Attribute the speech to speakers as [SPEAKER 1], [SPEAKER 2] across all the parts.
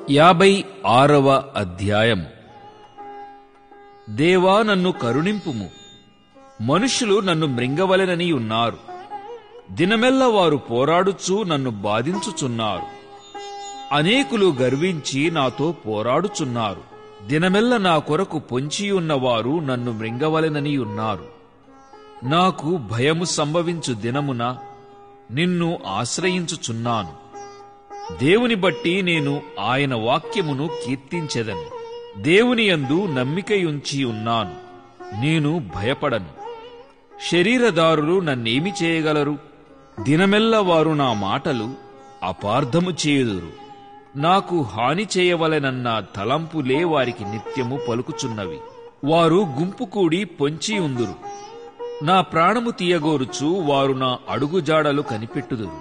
[SPEAKER 1] 56వ అధ్యాయం. దేవా, నన్ను కరుణింపుము. మనుష్యులు నన్ను మృంగవలెనని ఉన్నారు. దినమెల్ల వారు పోరాడుచూ నన్ను బాధించుచున్నారు. అనేకులు గర్వించి నాతో పోరాడుచున్నారు. దినమెల్ల నా కొరకు పొంచియున్నవారు నన్ను మృంగవలెనని ఉన్నారు. నాకు భయము సంభవించు దినమున నిన్ను ఆశ్రయించుచున్నాను. దేవుని బట్టి నేను ఆయన వాక్యమును కీర్తించెదను. దేవుని యందు నమ్మికయుంచి ఉన్నాను, నేను భయపడను. శరీరదారులు నన్నేమి చేయగలరు? దినమెల్ల వారు నా మాటలు అపార్థము చేయుదురు. నాకు హాని చేయవలెనన్న తలంపులే వారికి నిత్యము పలుకుచున్నవి. వారు గుంపు కూడి పొంచియుందురు. నా ప్రాణము తీయగోరుచు వారు నా అడుగుజాడలు కనిపెట్టుదురు.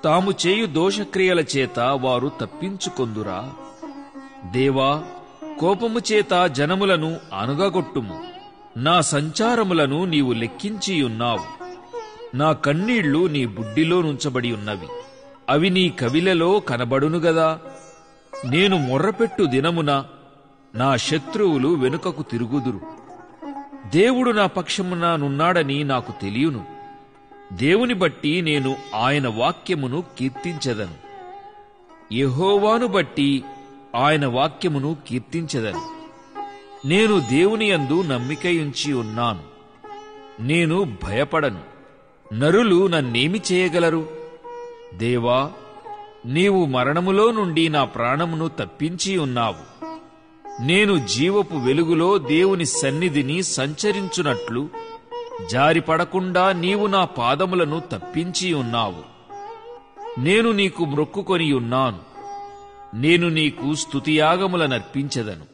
[SPEAKER 1] తాము చేయు దోషక్రియల చేత వారు తప్పించుకొందురా? దేవా, కోపము చేత జనములను అణుగగొట్టుము. నా సంచారములను నీవు లెక్కించియున్నావు. నా కన్నీళ్లు నీ బుడ్డిలో నుంచబడి ఉన్నవి. అవి నీ కవిలలో కనబడునుగదా. నేను మొర్రపెట్టు దినమున నా శత్రువులు వెనుకకు తిరుగుదురు. దేవుడు నా పక్షమున నున్నాడని నాకు తెలియను. దేవుని బట్టి నేను ఆయన వాక్యమును కీర్తించెదను. యెహోవాను బట్టి ఆయన వాక్యమును కీర్తించెదను. నేను దేవుని యందు నమ్మికయుంచి ఉన్నాను, నేను భయపడను. నరులు నన్నేమి చేయగలరు? దేవా, నీవు మరణములో నుండి నా ప్రాణమును తప్పించి ఉన్నావు. నేను జీవపు వెలుగులో దేవుని సన్నిధిని సంచరించునట్లు జారిపడకుండా నీవు నా పాదములను తప్పించి ఉన్నావు. నేను నీకు మ్రొక్కుకొని ఉన్నాను. నేను నీకు స్తుతియాగములనర్పించెదను.